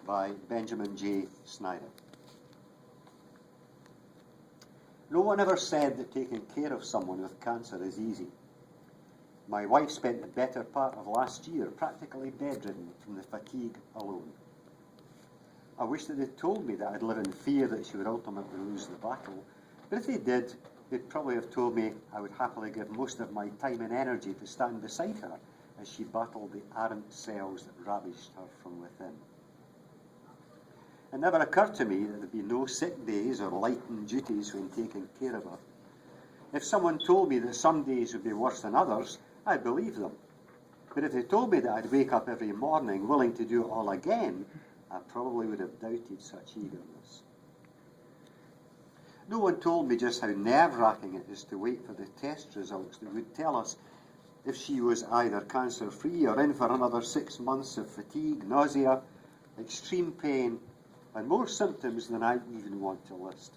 by Benjamin J. Snyder. No one ever said that taking care of someone with cancer is easy. My wife spent the better part of last year practically bedridden from the fatigue alone. I wish that they'd told me that I'd live in fear that she would ultimately lose the battle, but if they did, they'd probably have told me I would happily give most of my time and energy to stand beside her as she battled the arrant cells that ravished her from within. It never occurred to me that there'd be no sick days or lightened duties when taking care of her. If someone told me that some days would be worse than others, I'd believe them. But if they told me that I'd wake up every morning willing to do it all again, I probably would have doubted such eagerness. No one told me just how nerve-wracking it is to wait for the test results that would tell us if she was either cancer-free or in for another 6 months of fatigue, nausea, extreme pain, and more symptoms than I even want to list.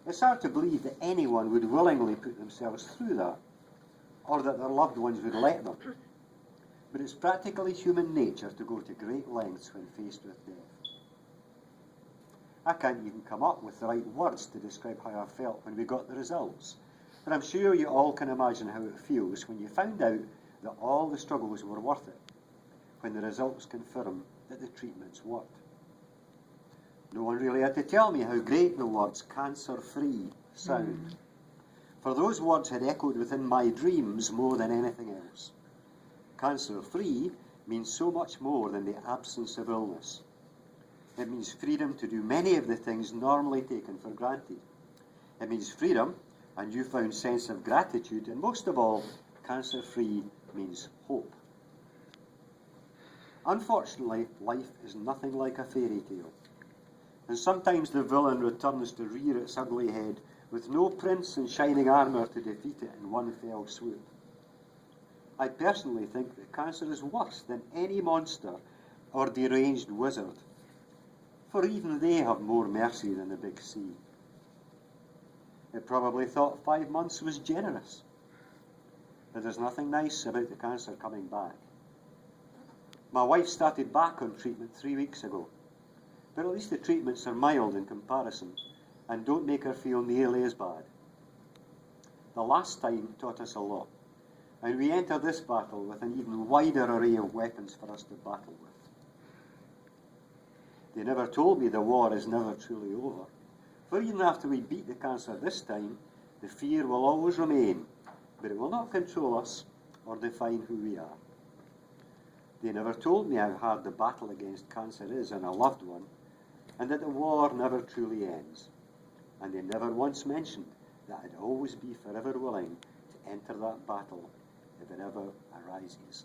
It's hard to believe that anyone would willingly put themselves through that, or that their loved ones would let them. But it's practically human nature to go to great lengths when faced with death. I can't even come up with the right words to describe how I felt when we got the results, but I'm sure you all can imagine how it feels when you find out that all the struggles were worth it, when the results confirm that the treatments worked. No one really had to tell me how great the words cancer-free sound. For those words had echoed within my dreams more than anything else. Cancer-free means so much more than the absence of illness. It means freedom to do many of the things normally taken for granted. It means freedom, a newfound sense of gratitude, and most of all, cancer-free means hope. Unfortunately, life is nothing like a fairy tale. And sometimes the villain returns to rear its ugly head with no prince in shining armour to defeat it in one fell swoop. I personally think that cancer is worse than any monster or deranged wizard, for even they have more mercy than the big sea. It probably thought 5 months was generous, but there's nothing nice about the cancer coming back. My wife started back on treatment 3 weeks ago, but at least the treatments are mild in comparison and don't make her feel nearly as bad. The last time taught us a lot, and we enter this battle with an even wider array of weapons for us to battle with. They never told me the war is never truly over, for even after we beat the cancer this time, the fear will always remain, but it will not control us or define who we are. They never told me how hard the battle against cancer is on a loved one, and that the war never truly ends. And they never once mentioned that I'd always be forever willing to enter that battle if it ever arises.